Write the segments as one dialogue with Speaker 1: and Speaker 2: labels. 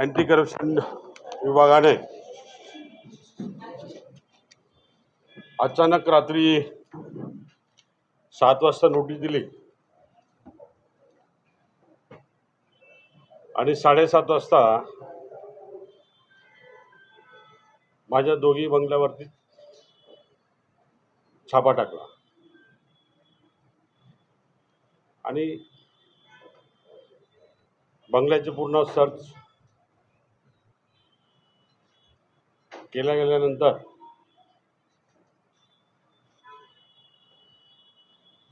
Speaker 1: Anti corruption विभागाने अचानक रात्री 7 वाजता नोटीस दिली आणि 7:30 वाजता माझ्या दोघी बंगल्यावरती छापा टाकला आणि बंगल्याचे पूर्ण सर्च केल्या गेल्यानंतर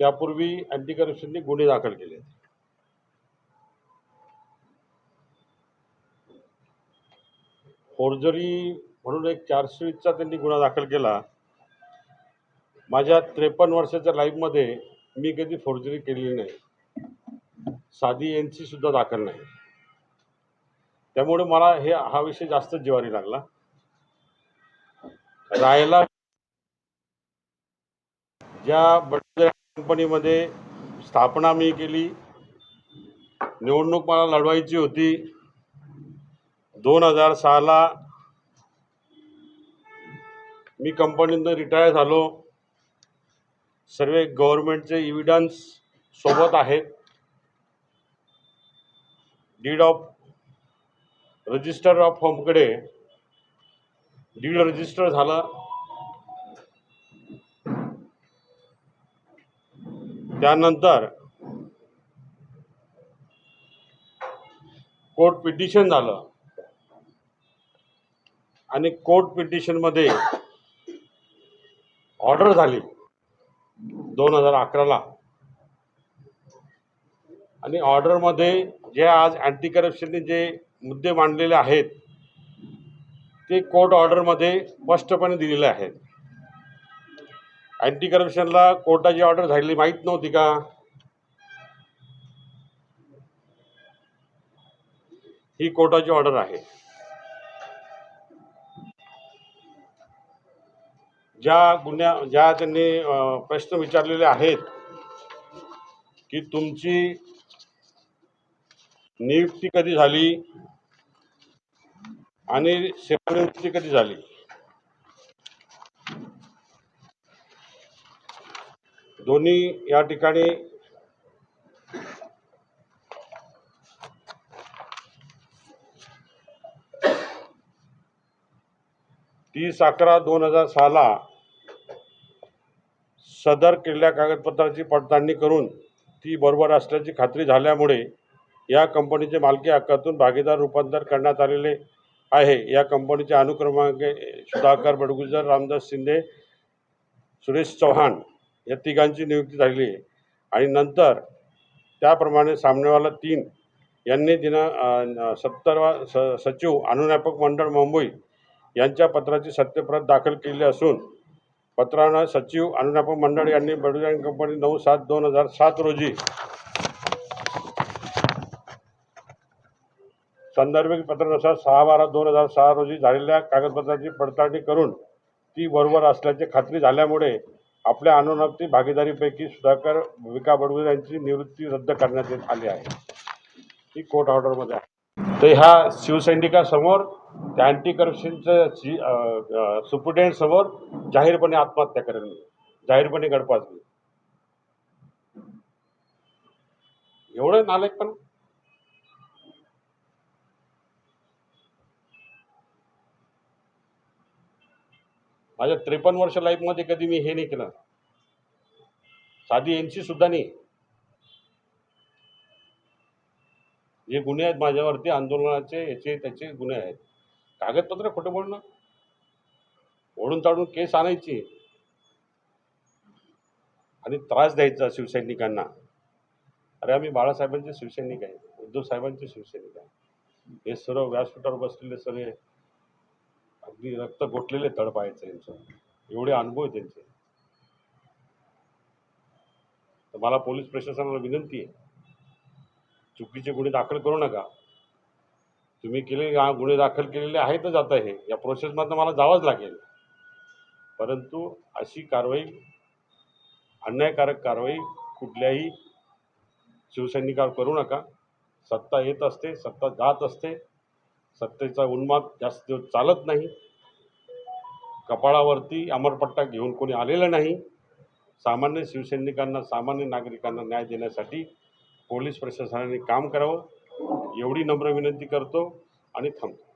Speaker 1: त्यापूर्वी अँटी करप्शनने गुन्हे दाखल केले. फोर्जरी म्हणून एक 420चा त्यांनी गुन्हा दाखल केला. माझ्या 53 वर्षाच्या लाईफमध्ये मी कधी फोर्जरी केलेली नाही, साधी एनसी सुद्धा दाखल नाही. त्यामुळे मला हा विषय जास्त जिव्हारी लागला. राहायला ज्या बडोदा कंपनीमध्ये स्थापना मी केली, निवडणूक मला लढवायची होती. 2006ला मी कंपनीतून रिटायर झालो. सर्व गव्हर्नमेंटचे एव्हिडन्स सोबत आहेत. डीड ऑफ रजिस्टर ऑफ होमकडे डीड रजिस्टर झालं. त्यानंतर कोर्ट पिटिशन झालं आणि कोर्ट पिटिशनमध्ये ऑर्डर झाली 2011ला. आणि ऑर्डरमध्ये जे आज अँटी करप्शनने जे मुद्दे मांडलेले आहेत ते कोर्ट ऑर्डरमध्ये स्पष्टपणे दिलेले आहेत. अँटी करप्शनला कोर्टाची ऑर्डर झालेली माहीत नव्हती का? ही कोर्टाची ऑर्डर आहे. ज्या त्यांनी प्रश्न विचारलेले आहेत की तुमची नियुक्ती कधी झाली आणि सेवानिवृत्ती कधी झाली, दोन्ही या ठिकाणी तीस 11/2006ला सदर केलेल्या कागदपत्राची पडताळणी करून ती बरोबर असल्याची खात्री झाल्यामुळे या कंपनीचे मालकी हक्कातून भागीदार रूपांतर करण्यात आलेले आहे. या कंपनीचे अनुक्रमांक सुधाकर बडगुजर, रामदास शिंदे, सुरेश चव्हाण या तिघांची नियुक्ती झाली आहे. आणि नंतर त्याप्रमाणे सामनेवाला 3 यांनी सचिव अनुज्ञापक मंडळ मुंबई यांच्या पत्राची सत्यप्रत दाखल केली असून पत्रानं सचिव अनुज्ञापक मंडळ यांनी बडोदा कंपनी 9/7/2007 रोजी संदर्भित पत्रानुसार 6/12/2006 रोजी झालेल्या कागदपत्राची पडताळणी करून ती बरोबर असल्याची खात्री झाल्यामुळे आपल्या अनुज्ञप्ती भागीदारीपैकी सुधाकर विका बडगुजर यांची निवृत्ती रद्द करण्यात आली आहे. ही कोर्ट ऑर्डरमध्ये आहे. तर ह्या शिवसैनिकासमोर त्या अँटी करप्शनचं सुप्रिटेंडेंट समोर जाहीरपणे आत्महत्या करेल, जाहीरपणे गडपाजली. एवढं नालायक पण माझ्या 53 वर्ष लाईफमध्ये कधी मी हे नाही केलं, साधी एनसी सुद्धा नाही. जे गुन्हे आहेत माझ्यावरती आंदोलनाचे याचे त्याचे गुन्हे आहेत. कागदपत्र खोटं बोलणं, ओढून ताडून केस आणायची आणि त्रास द्यायचा शिवसैनिकांना. अरे आम्ही बाळासाहेबांचे शिवसैनिक आहे, उद्धव साहेबांचे शिवसैनिक आहे. हे सर्व व्यासपीठावर बसलेले सर्व अगदी रक्त गोठलेले तळपायचं यांचं, एवढे अनुभव आहे त्यांचे. तर मला पोलीस प्रशासनाला विनंती आहे, चुकीचे गुन्हे दाखल करू नका. तुम्ही गुन्हे दाखल केलेले आहेतच. आता हे या प्रोसेसमधनं मला जावंच लागेल, परंतु अशी कारवाई, अन्यायकारक कारवाई कुठल्याही शिवसैनिकावर करू नका. सत्ता येत असते, सत्ता जात असते. सत्तेचा उन्माद जास्त दिवस चालत नाही. कपाळावरती अमरपट्टा घेऊन कोणी आलेलं नाही. सामान्य शिवसैनिकांना, सामान्य नागरिकांना न्याय देण्यासाठी पोलीस प्रशासनाने काम करावं एवढी नम्र विनंती करतो आणि थांबतो.